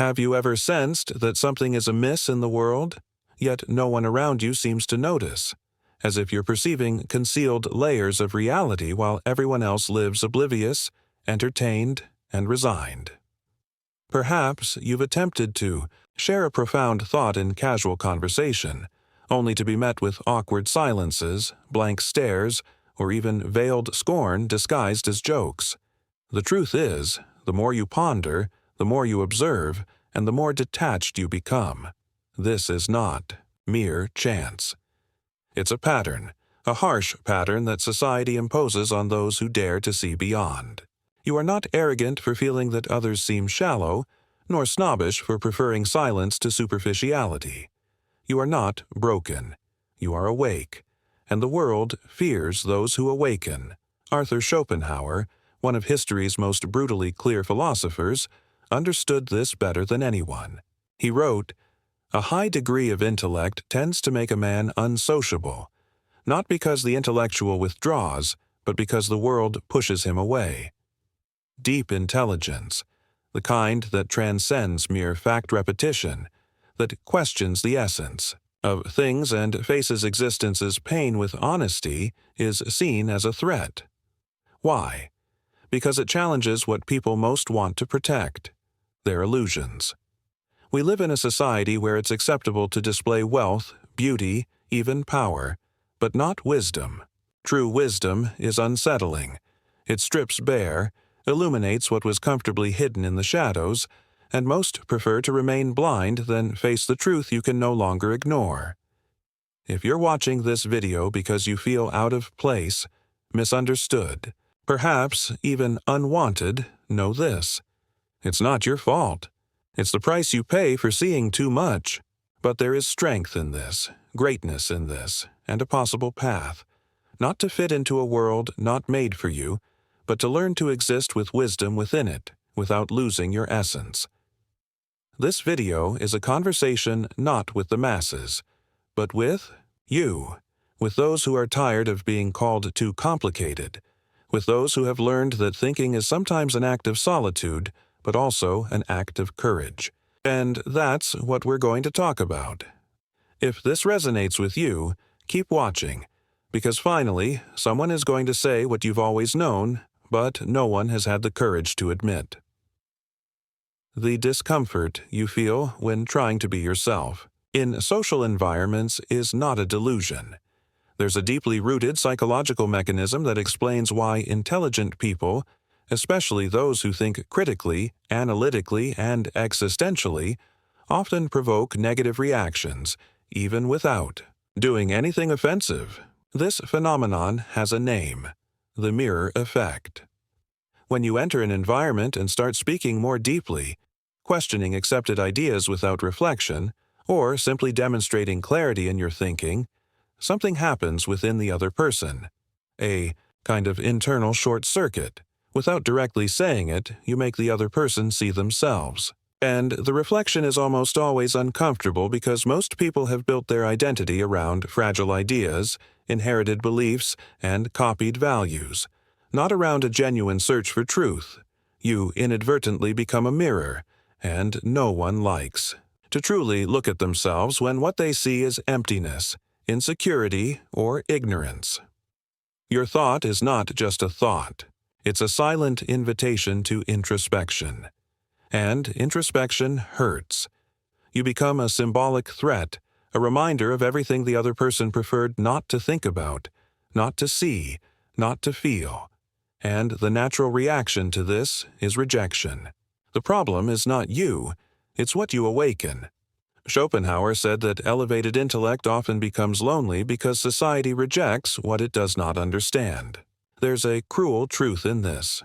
Have you ever sensed that something is amiss in the world, yet no one around you seems to notice, as if you're perceiving concealed layers of reality while everyone else lives oblivious, entertained, and resigned? Perhaps you've attempted to share a profound thought in casual conversation, only to be met with awkward silences, blank stares, or even veiled scorn disguised as jokes. The truth is, the more you ponder, the more you observe, and the more detached you become. This is not mere chance. It's a pattern, a harsh pattern that society imposes on those who dare to see beyond. You are not arrogant for feeling that others seem shallow, nor snobbish for preferring silence to superficiality. You are not broken. You are awake, and the world fears those who awaken. Arthur Schopenhauer, one of history's most brutally clear philosophers, understood this better than anyone. He wrote, "A high degree of intellect tends to make a man unsociable, not because the intellectual withdraws, but because the world pushes him away." Deep intelligence, the kind that transcends mere fact repetition, that questions the essence of things and faces existence's pain with honesty, is seen as a threat. Why? Because it challenges what people most want to protect: their illusions. We live in a society where it's acceptable to display wealth, beauty, even power, but not wisdom. True wisdom is unsettling. It strips bare, illuminates what was comfortably hidden in the shadows, and most prefer to remain blind than face the truth you can no longer ignore. If you're watching this video because you feel out of place, misunderstood, perhaps even unwanted, know this: it's not your fault. It's the price you pay for seeing too much. But there is strength in this, greatness in this, and a possible path, not to fit into a world not made for you, but to learn to exist with wisdom within it, without losing your essence. This video is a conversation not with the masses, but with you, with those who are tired of being called too complicated, with those who have learned that thinking is sometimes an act of solitude, but also an act of courage. And that's what we're going to talk about. If this resonates with you, keep watching, because finally, someone is going to say what you've always known, but no one has had the courage to admit. The discomfort you feel when trying to be yourself in social environments is not a delusion. There's a deeply rooted psychological mechanism that explains why intelligent people, especially those who think critically, analytically, and existentially, often provoke negative reactions, even without doing anything offensive. This phenomenon has a name: the mirror effect. When you enter an environment and start speaking more deeply, questioning accepted ideas without reflection, or simply demonstrating clarity in your thinking, something happens within the other person. A kind of internal short circuit. Without directly saying it, you make the other person see themselves. And the reflection is almost always uncomfortable because most people have built their identity around fragile ideas, inherited beliefs, and copied values, not around a genuine search for truth. You inadvertently become a mirror, and no one likes to truly look at themselves when what they see is emptiness, insecurity, or ignorance. Your thought is not just a thought. It's a silent invitation to introspection. And introspection hurts. You become a symbolic threat, a reminder of everything the other person preferred not to think about, not to see, not to feel. And the natural reaction to this is rejection. The problem is not you, it's what you awaken. Schopenhauer said that elevated intellect often becomes lonely because society rejects what it does not understand. There's a cruel truth in this.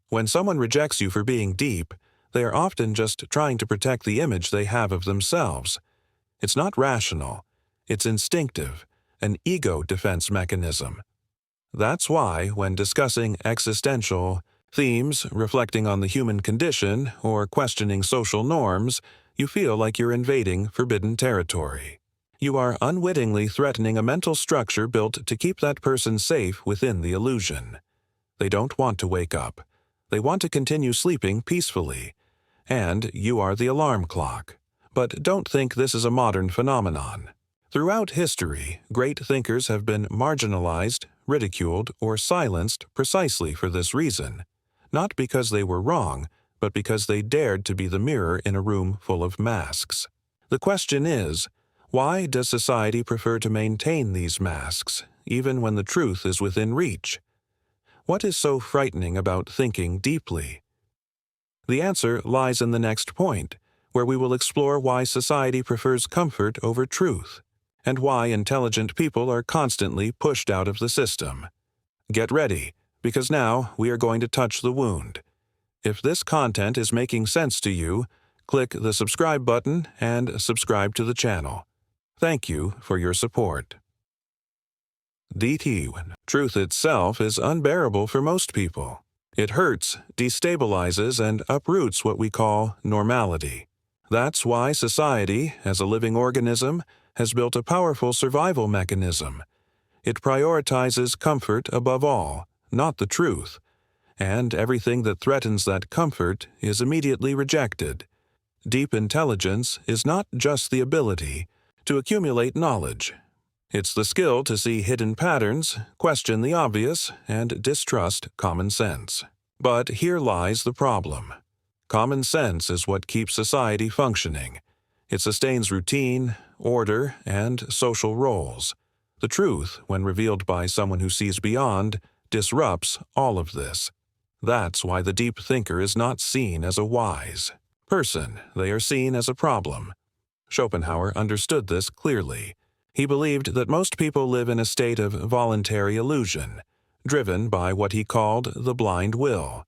When someone rejects you for being deep, they are often just trying to protect the image they have of themselves. It's not rational. It's instinctive, an ego defense mechanism. That's why, when discussing existential themes, reflecting on the human condition, or questioning social norms, you feel like you're invading forbidden territory. You are unwittingly threatening a mental structure built to keep that person safe within the illusion. They don't want to wake up. They want to continue sleeping peacefully. and you are the alarm clock. But don't think this is a modern phenomenon. Throughout history, great thinkers have been marginalized, ridiculed, or silenced precisely for this reason, not because they were wrong, but because they dared to be the mirror in a room full of masks. The question is, why does society prefer to maintain these masks, even when the truth is within reach? What is so frightening about thinking deeply? The answer lies in the next point, where we will explore why society prefers comfort over truth, and why intelligent people are constantly pushed out of the system. Get ready, because now we are going to touch the wound. If this content is making sense to you, click the subscribe button and subscribe to the channel. Thank you for your support. DT. Truth itself is unbearable for most people. It hurts, destabilizes, and uproots what we call normality. That's why society, as a living organism, has built a powerful survival mechanism. It prioritizes comfort above all, not the truth, and everything that threatens that comfort is immediately rejected. Deep intelligence is not just the ability to accumulate knowledge. It's the skill to see hidden patterns, question the obvious, and distrust common sense. But here lies the problem. Common sense is what keeps society functioning. It sustains routine, order, and social roles. The truth, when revealed by someone who sees beyond, disrupts all of this. That's why the deep thinker is not seen as a wise person. They are seen as a problem. Schopenhauer understood this clearly. He believed that most people live in a state of voluntary illusion, driven by what he called the blind will.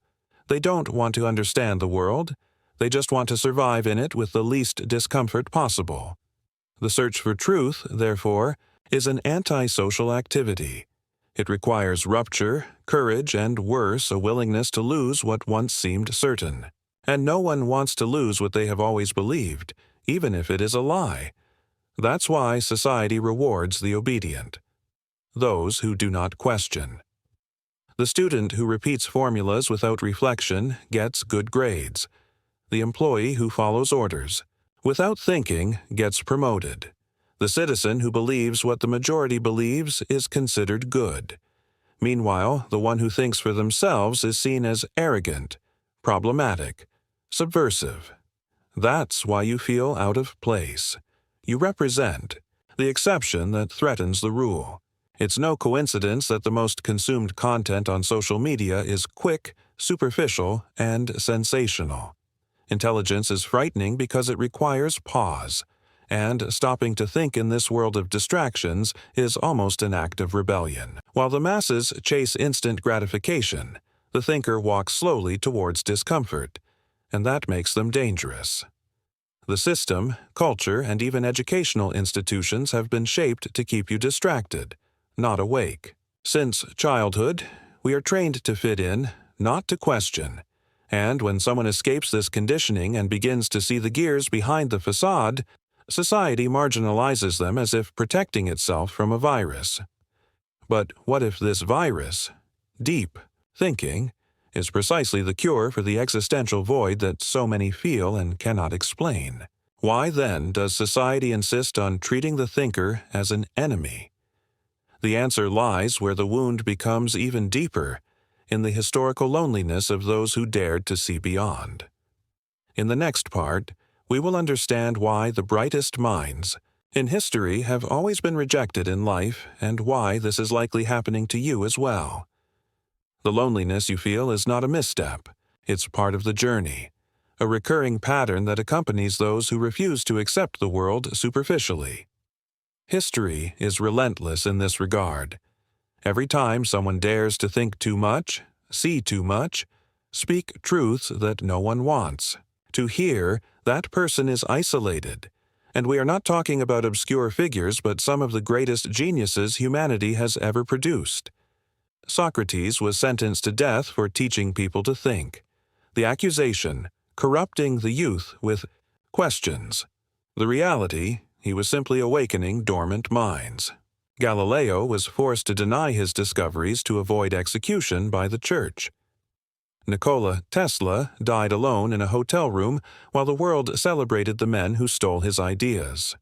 They don't want to understand the world. They just want to survive in it with the least discomfort possible. The search for truth, therefore, is an antisocial activity. It requires rupture, courage, and worse, a willingness to lose what once seemed certain. And no one wants to lose what they have always believed, even if it is a lie. That's why society rewards the obedient, those who do not question. The student who repeats formulas without reflection gets good grades. The employee who follows orders without thinking gets promoted. The citizen who believes what the majority believes is considered good. Meanwhile, the one who thinks for themselves is seen as arrogant, problematic, subversive. That's why you feel out of place. You represent the exception that threatens the rule. It's no coincidence that the most consumed content on social media is quick, superficial, and sensational. Intelligence is frightening because it requires pause, and stopping to think in this world of distractions is almost an act of rebellion. While the masses chase instant gratification, the thinker walks slowly towards discomfort, and that makes them dangerous. The system, culture, and even educational institutions have been shaped to keep you distracted, not awake. Since childhood, we are trained to fit in, not to question. And when someone escapes this conditioning and begins to see the gears behind the facade, society marginalizes them as if protecting itself from a virus. But what if this virus, deep thinking, is precisely the cure for the existential void that so many feel and cannot explain? Why then does society insist on treating the thinker as an enemy? The answer lies where the wound becomes even deeper, in the historical loneliness of those who dared to see beyond. In the next part, we will understand why the brightest minds in history have always been rejected in life and why this is likely happening to you as well. The loneliness you feel is not a misstep. It's part of the journey, a recurring pattern that accompanies those who refuse to accept the world superficially. History is relentless in this regard. Every time someone dares to think too much, see too much, speak truths that no one wants to hear, that person is isolated. And we are not talking about obscure figures, but some of the greatest geniuses humanity has ever produced. Socrates was sentenced to death for teaching people to think. The accusation, corrupting the youth with questions. The reality, he was simply awakening dormant minds. Galileo was forced to deny his discoveries to avoid execution by the church. Nikola Tesla died alone in a hotel room while the world celebrated the men who stole his ideas.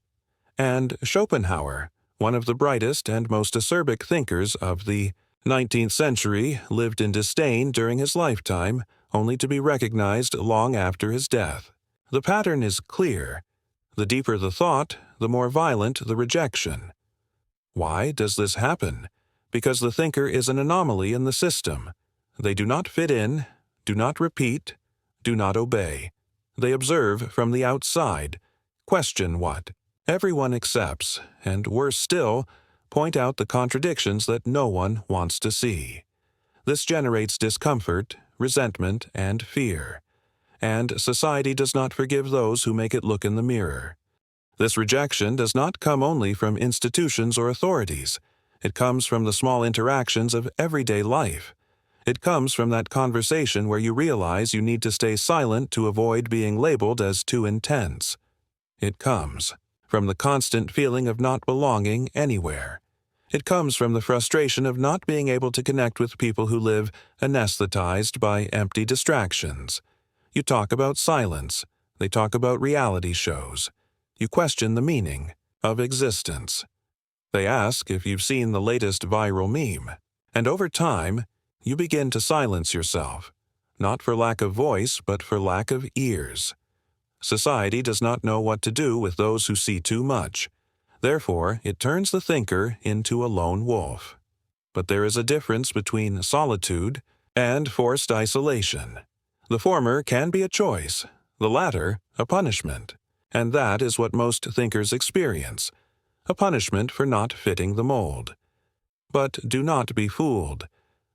And Schopenhauer, one of the brightest and most acerbic thinkers of the 19th century, lived in disdain during his lifetime, only to be recognized long after his death. The pattern is clear. The deeper the thought, the more violent the rejection. Why does this happen? Because the thinker is an anomaly in the system. They do not fit in, do not repeat, do not obey. They observe from the outside, question what everyone accepts, and worse still, point out the contradictions that no one wants to see. This generates discomfort, resentment, and fear. And society does not forgive those who make it look in the mirror. This rejection does not come only from institutions or authorities. It comes from the small interactions of everyday life. It comes from that conversation where you realize you need to stay silent to avoid being labeled as too intense. It comes from the constant feeling of not belonging anywhere. It comes from the frustration of not being able to connect with people who live anesthetized by empty distractions. You talk about silence. They talk about reality shows. You question the meaning of existence. They ask if you've seen the latest viral meme. And over time, you begin to silence yourself, not for lack of voice, but for lack of ears. Society does not know what to do with those who see too much. Therefore, it turns the thinker into a lone wolf. But there is a difference between solitude and forced isolation. The former can be a choice, the latter a punishment. And that is what most thinkers experience, a punishment for not fitting the mold. But do not be fooled.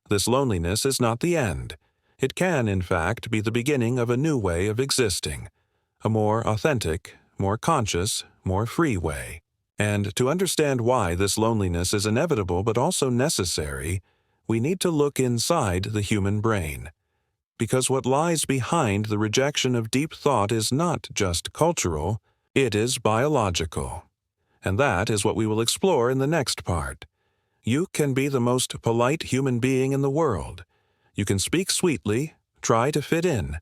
This loneliness is not the end. It can, in fact, be the beginning of a new way of existing, a more authentic, more conscious, more free way. And to understand why this loneliness is inevitable but also necessary, we need to look inside the human brain. Because what lies behind the rejection of deep thought is not just cultural, it is biological. And that is what we will explore in the next part. You can be the most polite human being in the world. You can speak sweetly, try to fit in,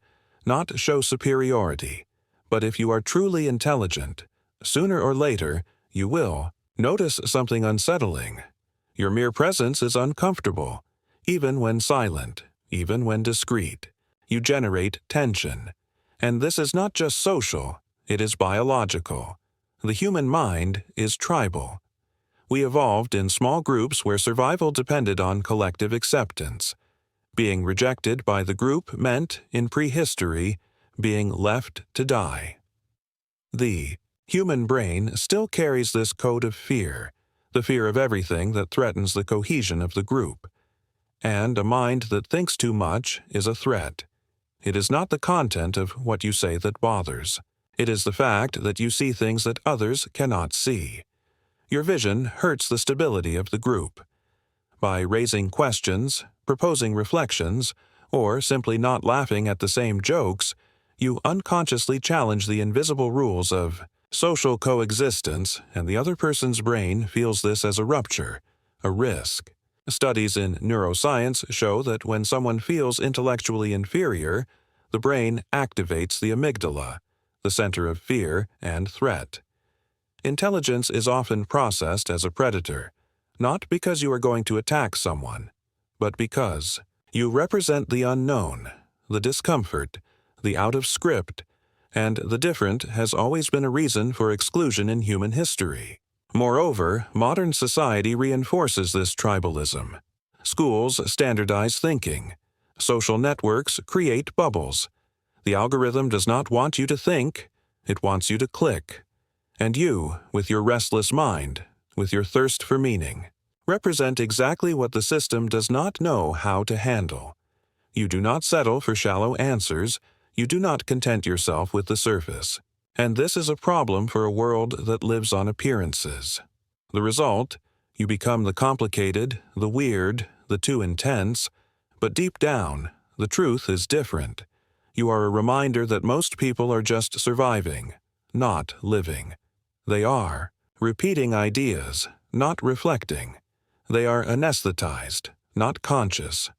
not show superiority. But if you are truly intelligent, sooner or later, you will notice something unsettling. Your mere presence is uncomfortable, even when silent, even when discreet. You generate tension. And this is not just social, it is biological. The human mind is tribal. We evolved in small groups where survival depended on collective acceptance. Being rejected by the group meant, in prehistory, being left to die. The human brain still carries this code of fear, the fear of everything that threatens the cohesion of the group. And a mind that thinks too much is a threat. It is not the content of what you say that bothers. It is the fact that you see things that others cannot see. Your vision hurts the stability of the group. By raising questions, proposing reflections, or simply not laughing at the same jokes, you unconsciously challenge the invisible rules of social coexistence, and the other person's brain feels this as a rupture, a risk. Studies in neuroscience show that when someone feels intellectually inferior, the brain activates the amygdala, the center of fear and threat. Intelligence is often processed as a predator, not because you are going to attack someone, but because you represent the unknown, the discomfort, the out-of-script, and the different has always been a reason for exclusion in human history. Moreover, modern society reinforces this tribalism. Schools standardize thinking. Social networks create bubbles. The algorithm does not want you to think, it wants you to click. And you, with your restless mind, with your thirst for meaning, represent exactly what the system does not know how to handle. You do not settle for shallow answers, you do not content yourself with the surface. And this is a problem for a world that lives on appearances. The result, you become the complicated, the weird, the too intense, but deep down, the truth is different. You are a reminder that most people are just surviving, not living. They are repeating ideas, not reflecting. They are anesthetized, not conscious.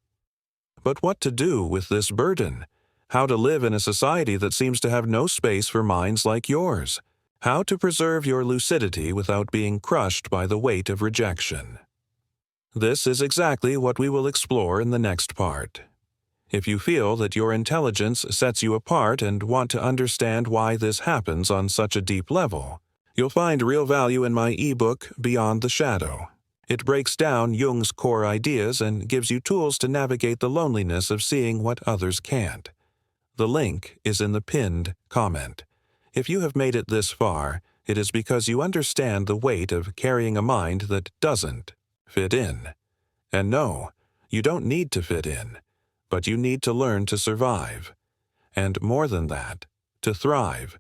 But what to do with this burden? How to live in a society that seems to have no space for minds like yours? How to preserve your lucidity without being crushed by the weight of rejection? This is exactly what we will explore in the next part. If you feel that your intelligence sets you apart and want to understand why this happens on such a deep level, you'll find real value in my ebook, Beyond the Shadow. It breaks down Jung's core ideas and gives you tools to navigate the loneliness of seeing what others can't. The link is in the pinned comment. If you have made it this far, it is because you understand the weight of carrying a mind that doesn't fit in. And no, you don't need to fit in, but you need to learn to survive. And more than that, to thrive,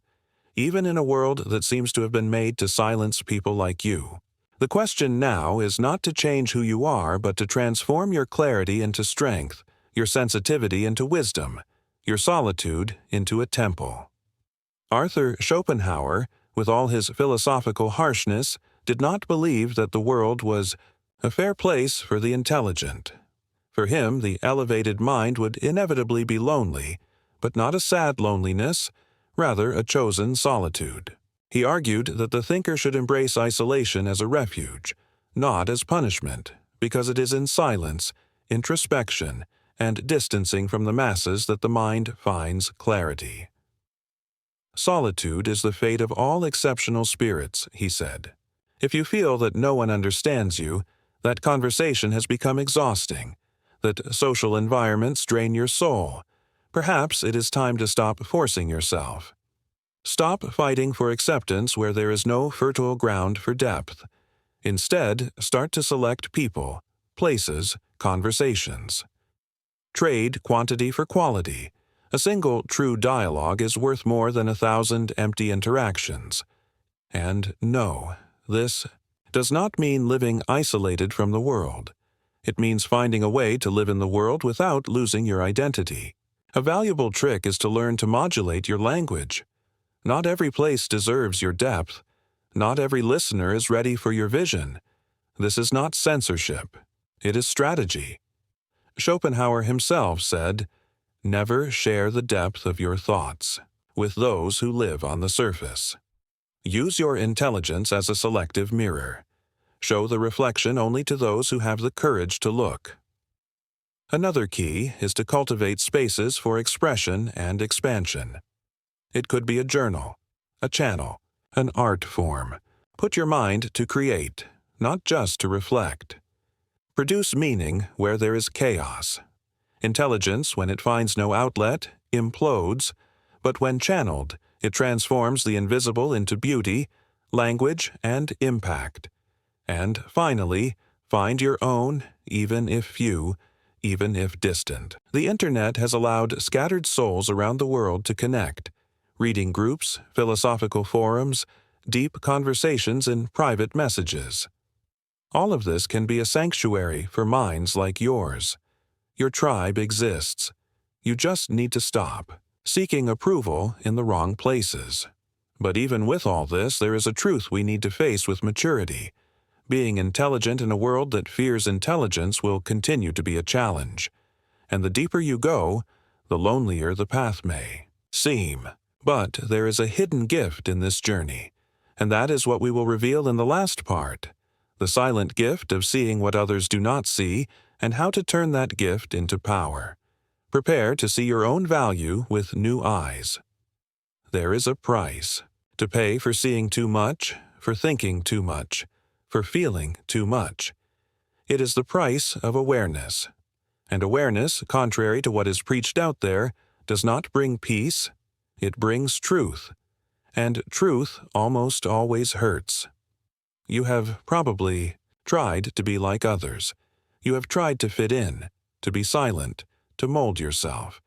even in a world that seems to have been made to silence people like you. The question now is not to change who you are, but to transform your clarity into strength, your sensitivity into wisdom, your solitude into a temple. Arthur Schopenhauer, with all his philosophical harshness, did not believe that the world was a fair place for the intelligent. For him, the elevated mind would inevitably be lonely, but not a sad loneliness, rather a chosen solitude. He argued that the thinker should embrace isolation as a refuge, not as punishment, because it is in silence, introspection, and distancing from the masses that the mind finds clarity. Solitude is the fate of all exceptional spirits, he said. If you feel that no one understands you, that conversation has become exhausting, that social environments drain your soul, perhaps it is time to stop forcing yourself. Stop fighting for acceptance where there is no fertile ground for depth. Instead, start to select people, places, conversations. Trade quantity for quality. A single true dialogue is worth more than 1,000 empty interactions. And no, this does not mean living isolated from the world. It means finding a way to live in the world without losing your identity. A valuable trick is to learn to modulate your language. Not every place deserves your depth. Not every listener is ready for your vision. This is not censorship. It is strategy. Schopenhauer himself said, "Never share the depth of your thoughts with those who live on the surface." Use your intelligence as a selective mirror. Show the reflection only to those who have the courage to look. Another key is to cultivate spaces for expression and expansion. It could be a journal, a channel, an art form. Put your mind to create, not just to reflect. Produce meaning where there is chaos. Intelligence, when it finds no outlet, implodes, but when channeled, it transforms the invisible into beauty, language, and impact. And finally, find your own, even if few, even if distant. The Internet has allowed scattered souls around the world to connect. Reading groups, philosophical forums, deep conversations, and private messages. All of this can be a sanctuary for minds like yours. Your tribe exists. You just need to stop seeking approval in the wrong places. But even with all this, there is a truth we need to face with maturity. Being intelligent in a world that fears intelligence will continue to be a challenge. And the deeper you go, the lonelier the path may seem. But there is a hidden gift in this journey, and that is what we will reveal in the last part. The silent gift of seeing what others do not see, and how to turn that gift into power. Prepare to see your own value with new eyes. There is a price to pay for seeing too much, for thinking too much, for feeling too much. It is the price of awareness. And awareness, contrary to what is preached out there, does not bring peace. It brings truth. And truth almost always hurts. You have probably tried to be like others. You have tried to fit in, to be silent, to mold yourself.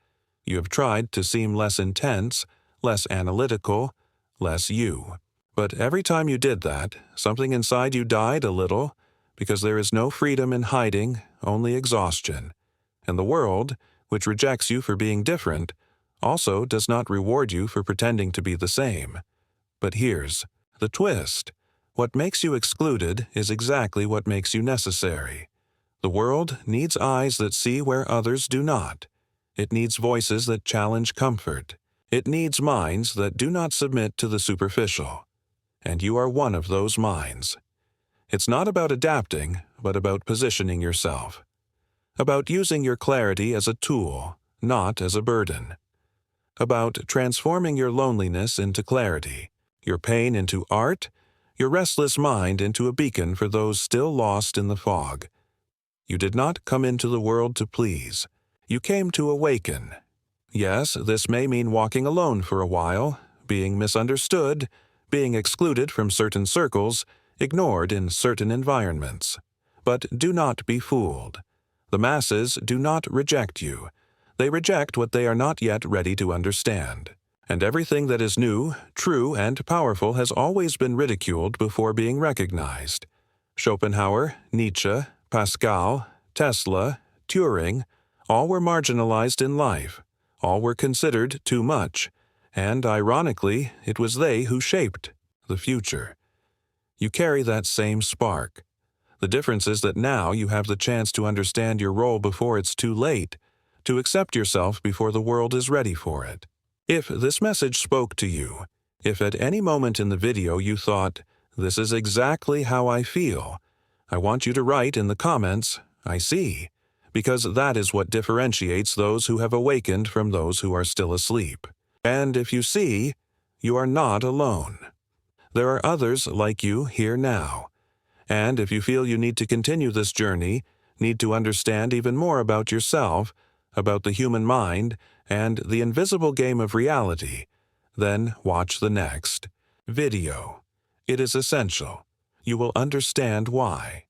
You have tried to seem less intense, less analytical, less you. But every time you did that, something inside you died a little, because there is no freedom in hiding, only exhaustion. And the world, which rejects you for being different, also does not reward you for pretending to be the same. But here's the twist. What makes you excluded is exactly what makes you necessary. The world needs eyes that see where others do not. It needs voices that challenge comfort. It needs minds that do not submit to the superficial. And you are one of those minds. It's not about adapting, but about positioning yourself. About using your clarity as a tool, not as a burden. About transforming your loneliness into clarity, your pain into art, your restless mind into a beacon for those still lost in the fog. You did not come into the world to please. You came to awaken. Yes, this may mean walking alone for a while, being misunderstood, being excluded from certain circles, ignored in certain environments. But do not be fooled. The masses do not reject you. They reject what they are not yet ready to understand. And everything that is new, true, and powerful has always been ridiculed before being recognized. Schopenhauer, Nietzsche, Pascal, Tesla, Turing, all were marginalized in life. All were considered too much. And, ironically, it was they who shaped the future. You carry that same spark. The difference is that now you have the chance to understand your role before it's too late, to accept yourself before the world is ready for it. If this message spoke to you, if at any moment in the video you thought, "This is exactly how I feel," I want you to write in the comments, "I see," because that is what differentiates those who have awakened from those who are still asleep. And if you see, you are not alone. There are others like you here now. And if you feel you need to continue this journey, need to understand even more about yourself, about the human mind, and the invisible game of reality, then watch the next video. It is essential. You will understand why.